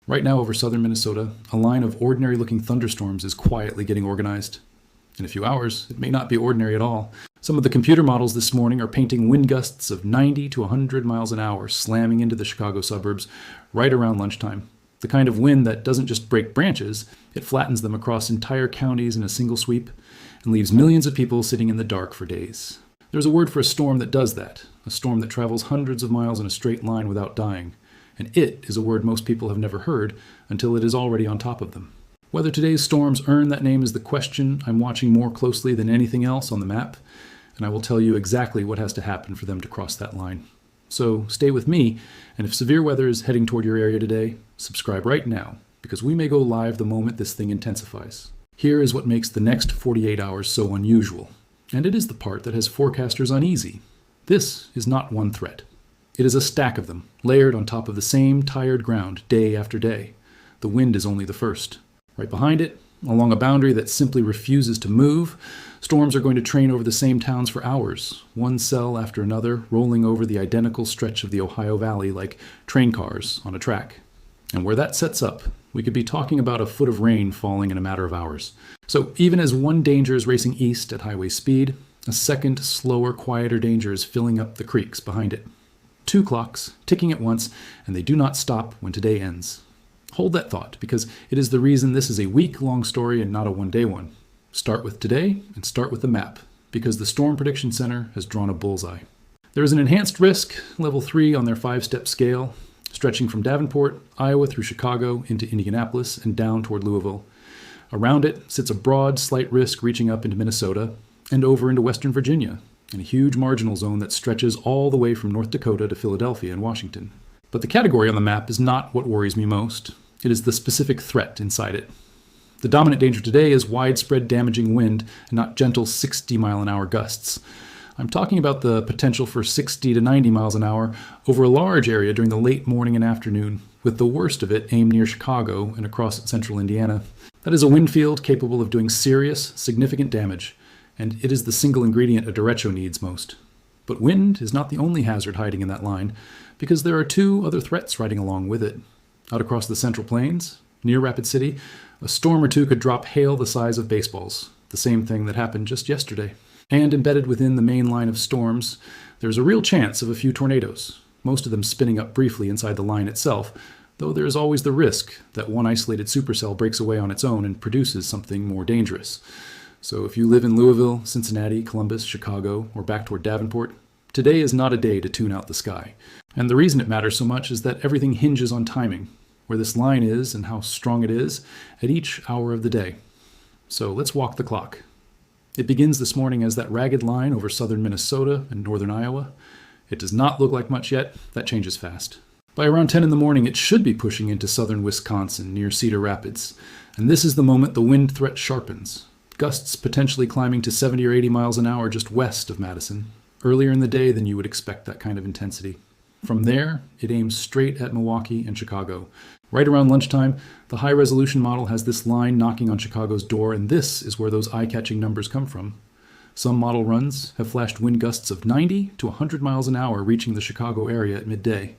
Right now over southern Minnesota, a line of ordinary-looking thunderstorms is quietly getting organized. In a few hours, it may not be ordinary at all. Some of the computer models this morning are painting wind gusts of 90 to 100 miles an hour slamming into the Chicago suburbs right around lunchtime. The kind of wind that doesn't just break branches, it flattens them across entire counties in a single sweep and leaves millions of people sitting in the dark for days. There's a word for a storm that does that, a storm that travels hundreds of miles in a straight line without dying. And it is a word most people have never heard until it is already on top of them. Whether today's storms earn that name is the question I'm watching more closely than anything else on the map, and I will tell you exactly what has to happen for them to cross that line. So stay with me, and if severe weather is heading toward your area today, subscribe right now, because we may go live the moment this thing intensifies. Here is what makes the next 48 hours so unusual, and it is the part that has forecasters uneasy. This is not one threat. It is a stack of them, layered on top of the same tired ground day after day. The wind is only the first. Right behind it, along a boundary that simply refuses to move, storms are going to train over the same towns for hours, one cell after another, rolling over the identical stretch of the Ohio Valley like train cars on a track. And where that sets up, we could be talking about a foot of rain falling in a matter of hours. So even as one danger is racing east at highway speed, a second, slower, quieter danger is filling up the creeks behind it. Two clocks, ticking at once, and they do not stop when today ends. Hold that thought, because it is the reason this is a week-long story and not a one-day one. Start with today, and start with the map, because the Storm Prediction Center has drawn a bullseye. There is an enhanced risk, level 3 on their 5-step scale, stretching from Davenport, Iowa through Chicago into Indianapolis and down toward Louisville. Around it sits a broad, slight risk reaching up into Minnesota and over into Western Virginia, and a huge marginal zone that stretches all the way from North Dakota to Philadelphia and Washington. But the category on the map is not what worries me most. It is the specific threat inside it. The dominant danger today is widespread damaging wind and not gentle 60-mile-an-hour gusts. I'm talking about the potential for 60 to 90 miles an hour over a large area during the late morning and afternoon, with the worst of it aimed near Chicago and across central Indiana. That is a wind field capable of doing serious, significant damage, and it is the single ingredient a derecho needs most. But wind is not the only hazard hiding in that line, because there are two other threats riding along with it. Out across the Central Plains, near Rapid City, a storm or two could drop hail the size of baseballs, the same thing that happened just yesterday. And embedded within the main line of storms, there's a real chance of a few tornadoes, most of them spinning up briefly inside the line itself, though there is always the risk that one isolated supercell breaks away on its own and produces something more dangerous. So if you live in Louisville, Cincinnati, Columbus, Chicago, or back toward Davenport, today is not a day to tune out the sky. And the reason it matters so much is that everything hinges on timing, where this line is and how strong it is at each hour of the day. So let's walk the clock. It begins this morning as that ragged line over southern Minnesota and northern Iowa. It does not look like much yet. That changes fast. By around 10 in the morning, it should be pushing into southern Wisconsin near Cedar Rapids. And this is the moment the wind threat sharpens. Gusts potentially climbing to 70 or 80 miles an hour just west of Madison, earlier in the day than you would expect that kind of intensity. From there, it aims straight at Milwaukee and Chicago. Right around lunchtime, the high-resolution model has this line knocking on Chicago's door, and this is where those eye-catching numbers come from. Some model runs have flashed wind gusts of 90 to 100 miles an hour reaching the Chicago area at midday.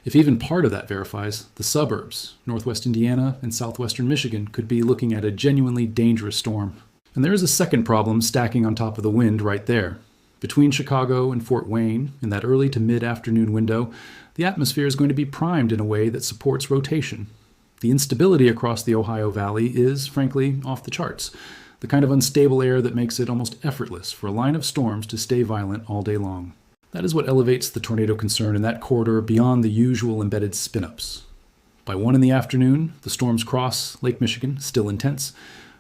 If even part of that verifies, the suburbs, northwest Indiana and southwestern Michigan, could be looking at a genuinely dangerous storm. And there is a second problem stacking on top of the wind right there. Between Chicago and Fort Wayne, in that early to mid-afternoon window, the atmosphere is going to be primed in a way that supports rotation. The instability across the Ohio Valley is, frankly, off the charts, the kind of unstable air that makes it almost effortless for a line of storms to stay violent all day long. That is what elevates the tornado concern in that corridor beyond the usual embedded spin-ups. By 1 in the afternoon, the storms cross Lake Michigan, still intense.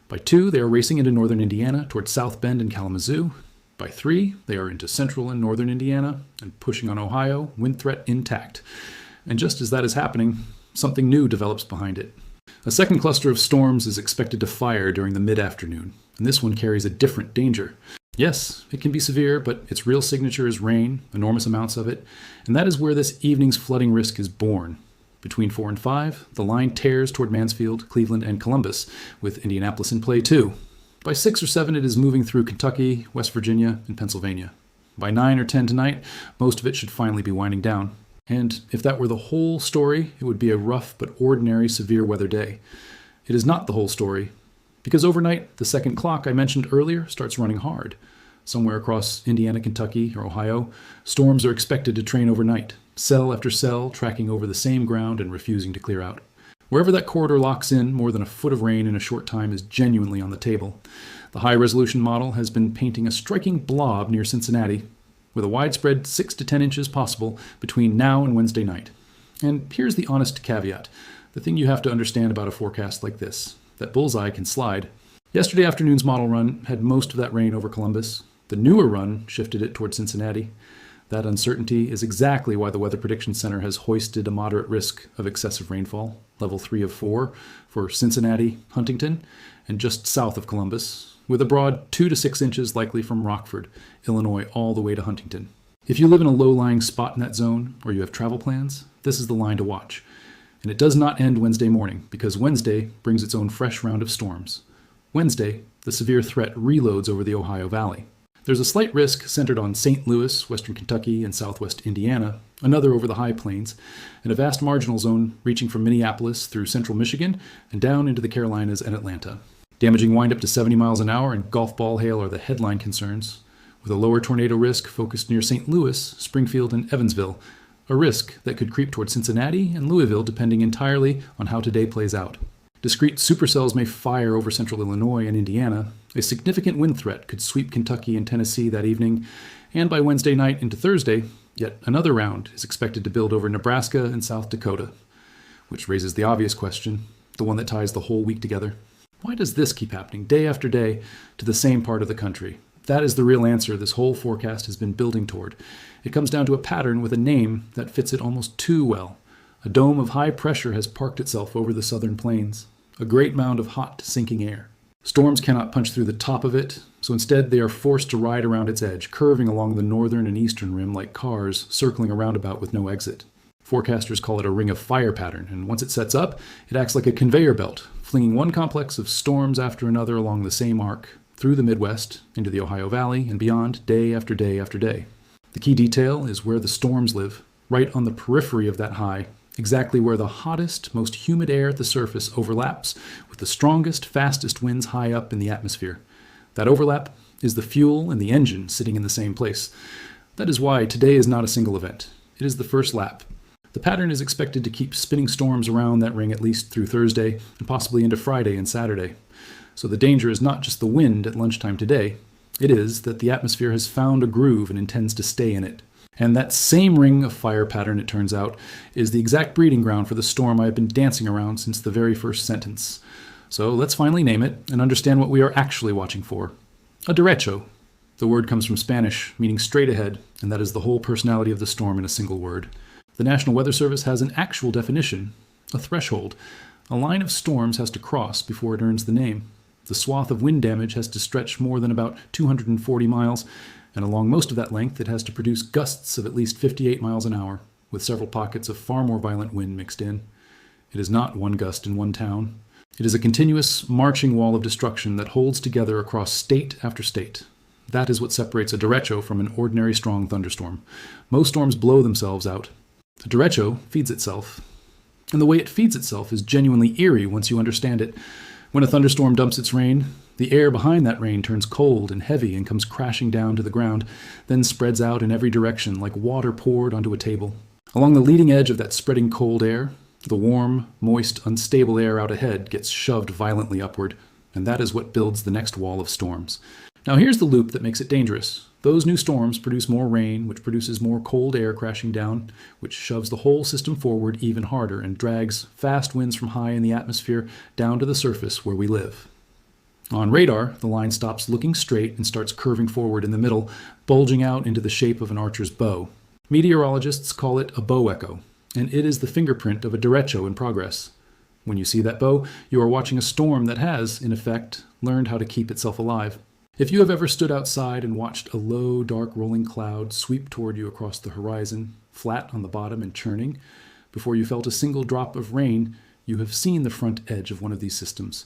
By 2, they are racing into northern Indiana toward South Bend and Kalamazoo. By 3, they are into central and northern Indiana and pushing on Ohio, wind threat intact. And just as that is happening, something new develops behind it. A second cluster of storms is expected to fire during the mid-afternoon, and this one carries a different danger. Yes, it can be severe, but its real signature is rain, enormous amounts of it, and that is where this evening's flooding risk is born. Between 4 and 5, the line tears toward Mansfield, Cleveland, and Columbus, with Indianapolis in play too. By 6 or 7, it is moving through Kentucky, West Virginia, and Pennsylvania. By 9 or 10 tonight, most of it should finally be winding down. And if that were the whole story, it would be a rough but ordinary severe weather day. It is not the whole story, because overnight, the second clock I mentioned earlier starts running hard. Somewhere across Indiana, Kentucky, or Ohio, storms are expected to train overnight, cell after cell tracking over the same ground and refusing to clear out. Wherever that corridor locks in, more than a foot of rain in a short time is genuinely on the table. The high-resolution model has been painting a striking blob near Cincinnati, with a widespread 6 to 10 inches possible between now and Wednesday night. And here's the honest caveat, the thing you have to understand about a forecast like this, that bullseye can slide. Yesterday afternoon's model run had most of that rain over Columbus. The newer run shifted it toward Cincinnati. That uncertainty is exactly why the Weather Prediction Center has hoisted a moderate risk of excessive rainfall, level 3 of 4, for Cincinnati, Huntington, and just south of Columbus, with a broad 2 to 6 inches likely from Rockford, Illinois, all the way to Huntington. If you live in a low-lying spot in that zone, or you have travel plans, this is the line to watch. And it does not end Wednesday morning, because Wednesday brings its own fresh round of storms. Wednesday, the severe threat reloads over the Ohio Valley. There's a slight risk centered on St. Louis, western Kentucky, and southwest Indiana, another over the high plains, and a vast marginal zone reaching from Minneapolis through central Michigan and down into the Carolinas and Atlanta. Damaging wind up to 70 miles an hour and golf ball hail are the headline concerns, with a lower tornado risk focused near St. Louis, Springfield, and Evansville, a risk that could creep toward Cincinnati and Louisville depending entirely on how today plays out. Discrete supercells may fire over central Illinois and Indiana. A significant wind threat could sweep Kentucky and Tennessee that evening, and by Wednesday night into Thursday, yet another round is expected to build over Nebraska and South Dakota, which raises the obvious question, the one that ties the whole week together. Why does this keep happening day after day to the same part of the country? That is the real answer this whole forecast has been building toward. It comes down to a pattern with a name that fits it almost too well. A dome of high pressure has parked itself over the southern plains, a great mound of hot, sinking air. Storms cannot punch through the top of it, so instead they are forced to ride around its edge, curving along the northern and eastern rim like cars circling a roundabout with no exit. Forecasters call it a ring of fire pattern, and once it sets up, it acts like a conveyor belt, flinging one complex of storms after another along the same arc, through the Midwest, into the Ohio Valley, and beyond, day after day after day. The key detail is where the storms live, right on the periphery of that high, exactly where the hottest, most humid air at the surface overlaps with the strongest, fastest winds high up in the atmosphere. That overlap is the fuel and the engine sitting in the same place. That is why today is not a single event. It is the first lap. The pattern is expected to keep spinning storms around that ring at least through Thursday and possibly into Friday and Saturday. So the danger is not just the wind at lunchtime today. It is that the atmosphere has found a groove and intends to stay in it. And that same ring of fire pattern, it turns out, is the exact breeding ground for the storm I have been dancing around since the very first sentence. So let's finally name it and understand what we are actually watching for. A derecho. The word comes from Spanish, meaning straight ahead, and that is the whole personality of the storm in a single word. The National Weather Service has an actual definition, a threshold. A line of storms has to cross before it earns the name. The swath of wind damage has to stretch more than about 240 miles, and along most of that length it has to produce gusts of at least 58 miles an hour, with several pockets of far more violent wind mixed in. It is not one gust in one town. It is a continuous marching wall of destruction that holds together across state after state. That is what separates a derecho from an ordinary strong thunderstorm. Most storms blow themselves out. A derecho feeds itself. And the way it feeds itself is genuinely eerie once you understand it. When a thunderstorm dumps its rain, the air behind that rain turns cold and heavy and comes crashing down to the ground, then spreads out in every direction like water poured onto a table. Along the leading edge of that spreading cold air, the warm, moist, unstable air out ahead gets shoved violently upward, and that is what builds the next wall of storms. Now here's the loop that makes it dangerous. Those new storms produce more rain, which produces more cold air crashing down, which shoves the whole system forward even harder and drags fast winds from high in the atmosphere down to the surface where we live. On radar, the line stops looking straight and starts curving forward in the middle, bulging out into the shape of an archer's bow. Meteorologists call it a bow echo, and it is the fingerprint of a derecho in progress. When you see that bow, you are watching a storm that has, in effect, learned how to keep itself alive. If you have ever stood outside and watched a low, dark rolling cloud sweep toward you across the horizon, flat on the bottom and churning, before you felt a single drop of rain, you have seen the front edge of one of these systems.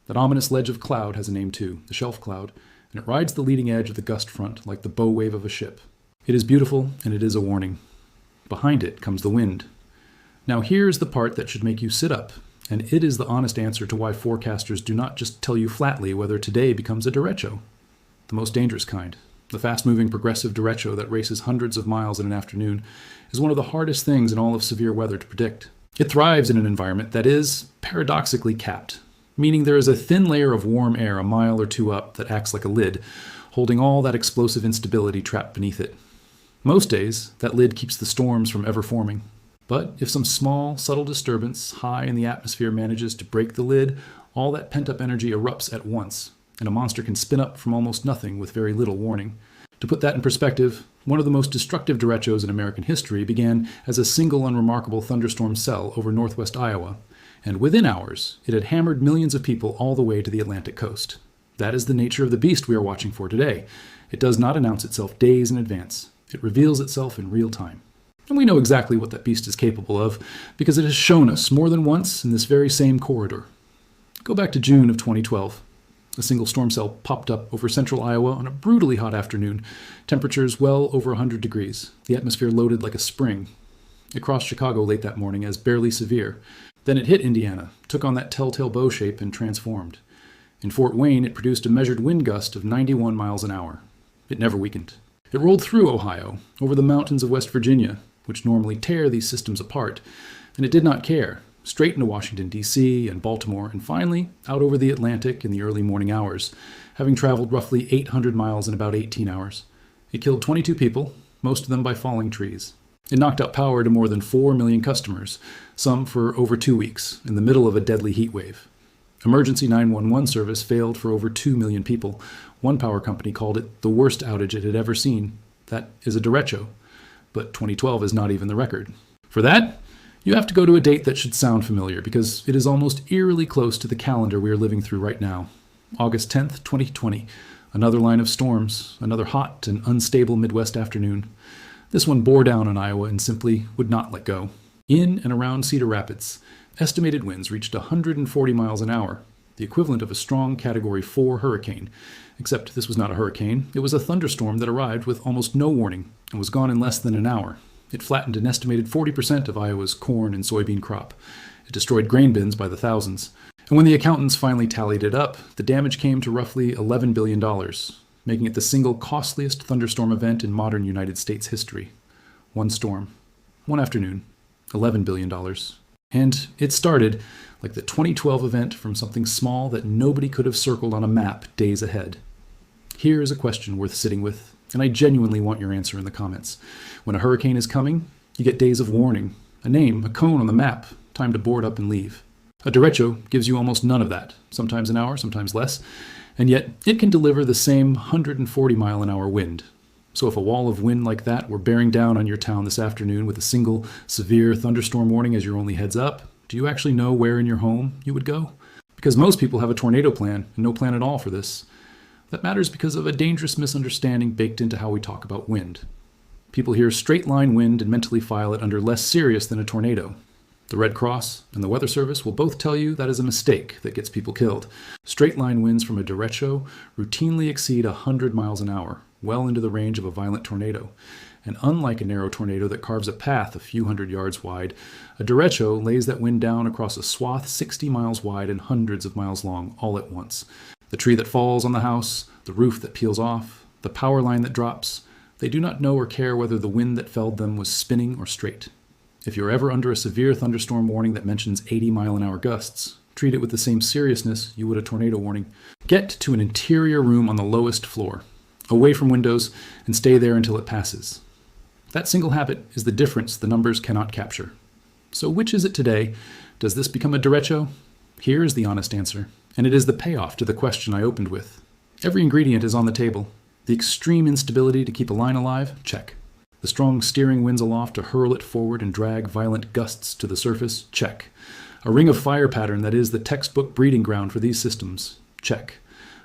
That ominous ledge of cloud has a name too, the shelf cloud, and it rides the leading edge of the gust front like the bow wave of a ship. It is beautiful, and it is a warning. Behind it comes the wind. Now here's the part that should make you sit up, and it is the honest answer to why forecasters do not just tell you flatly whether today becomes a derecho. The most dangerous kind, the fast-moving progressive derecho that races hundreds of miles in an afternoon, is one of the hardest things in all of severe weather to predict. It thrives in an environment that is, paradoxically, capped, meaning there is a thin layer of warm air a mile or two up that acts like a lid, holding all that explosive instability trapped beneath it. Most days, that lid keeps the storms from ever forming. But if some small, subtle disturbance high in the atmosphere manages to break the lid, all that pent-up energy erupts at once, and a monster can spin up from almost nothing with very little warning. To put that in perspective, one of the most destructive derechos in American history began as a single unremarkable thunderstorm cell over northwest Iowa, and within hours, it had hammered millions of people all the way to the Atlantic coast. That is the nature of the beast we are watching for today. It does not announce itself days in advance. It reveals itself in real time. And we know exactly what that beast is capable of, because it has shown us more than once in this very same corridor. Go back to June of 2012. A single storm cell popped up over central Iowa on a brutally hot afternoon, temperatures well over 100 degrees, the atmosphere loaded like a spring. It crossed Chicago late that morning as barely severe. Then it hit Indiana, took on that telltale bow shape, and transformed. In Fort Wayne, it produced a measured wind gust of 91 miles an hour. It never weakened. It rolled through Ohio, over the mountains of West Virginia, which normally tear these systems apart, and it did not care, straight into Washington, D.C. and Baltimore, and finally out over the Atlantic in the early morning hours, having traveled roughly 800 miles in about 18 hours. It killed 22 people, most of them by falling trees. It knocked out power to more than 4 million customers, some for over 2 weeks, in the middle of a deadly heat wave. Emergency 911 service failed for over 2 million people. One power company called it the worst outage it had ever seen. That is a derecho, but 2012 is not even the record. For that, you have to go to a date that should sound familiar, because it is almost eerily close to the calendar we are living through right now. August 10th, 2020. Another line of storms, another hot and unstable Midwest afternoon. This one bore down on Iowa and simply would not let go. In and around Cedar Rapids, estimated winds reached 140 miles an hour, the equivalent of a strong Category 4 hurricane. Except this was not a hurricane, it was a thunderstorm that arrived with almost no warning and was gone in less than an hour. It flattened an estimated 40% of Iowa's corn and soybean crop. It destroyed grain bins by the thousands. And when the accountants finally tallied it up, the damage came to roughly $11 billion, making it the single costliest thunderstorm event in modern United States history. One storm, one afternoon, $11 billion. And it started like the 2012 event from something small that nobody could have circled on a map days ahead. Here is a question worth sitting with, and I genuinely want your answer in the comments. When a hurricane is coming, you get days of warning, a name, a cone on the map, time to board up and leave. A derecho gives you almost none of that, sometimes an hour, sometimes less, and yet it can deliver the same 140 mile an hour wind. So if a wall of wind like that were bearing down on your town this afternoon with a single severe thunderstorm warning as your only heads up, do you actually know where in your home you would go? Because most people have a tornado plan and no plan at all for this. That matters because of a dangerous misunderstanding baked into how we talk about wind. People hear straight line wind and mentally file it under less serious than a tornado. The Red Cross and the Weather Service will both tell you that is a mistake that gets people killed. Straight line winds from a derecho routinely exceed 100 miles an hour, well into the range of a violent tornado. And unlike a narrow tornado that carves a path a few hundred yards wide, a derecho lays that wind down across a swath 60 miles wide and hundreds of miles long all at once. The tree that falls on the house, the roof that peels off, the power line that drops, they do not know or care whether the wind that felled them was spinning or straight. If you're ever under a severe thunderstorm warning that mentions 80-mile-an-hour gusts, treat it with the same seriousness you would a tornado warning. Get to an interior room on the lowest floor, away from windows, and stay there until it passes. That single habit is the difference the numbers cannot capture. So which is it today? Does this become a derecho? Here is the honest answer, and it is the payoff to the question I opened with. Every ingredient is on the table. The extreme instability to keep a line alive? Check. The strong steering winds aloft to hurl it forward and drag violent gusts to the surface? Check. A ring of fire pattern that is the textbook breeding ground for these systems? Check.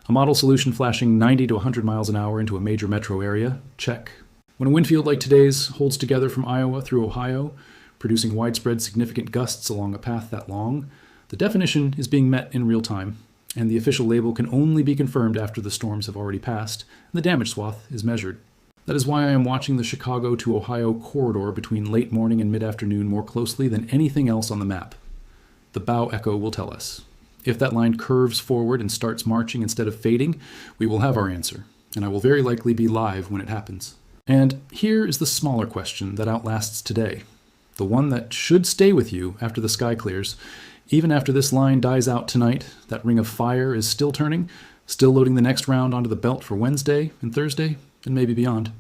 A model solution flashing 90 to 100 miles an hour into a major metro area? Check. When a wind field like today's holds together from Iowa through Ohio, producing widespread significant gusts along a path that long, the definition is being met in real time, and the official label can only be confirmed after the storms have already passed and the damage swath is measured. That is why I am watching the Chicago to Ohio corridor between late morning and mid-afternoon more closely than anything else on the map. The bow echo will tell us. If that line curves forward and starts marching instead of fading, we will have our answer, and I will very likely be live when it happens. And here is the smaller question that outlasts today, the one that should stay with you after the sky clears. Even after this line dies out tonight, that ring of fire is still turning, still loading the next round onto the belt for Wednesday and Thursday, and maybe beyond.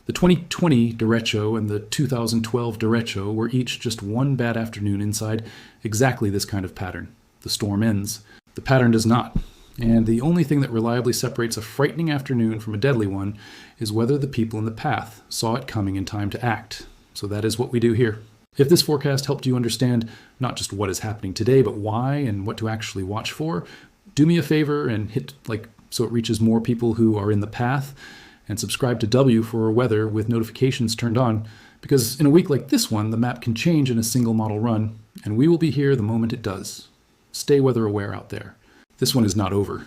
The 2020 Derecho and the 2012 Derecho were each just one bad afternoon inside exactly this kind of pattern. The storm ends. The pattern does not. And the only thing that reliably separates a frightening afternoon from a deadly one is whether the people in the path saw it coming in time to act. So that is what we do here. If this forecast helped you understand not just what is happening today, but why and what to actually watch for, do me a favor and hit like so it reaches more people who are in the path, and subscribe to W for weather with notifications turned on, because in a week like this one, the map can change in a single model run, and we will be here the moment it does. Stay weather aware out there. This one is not over.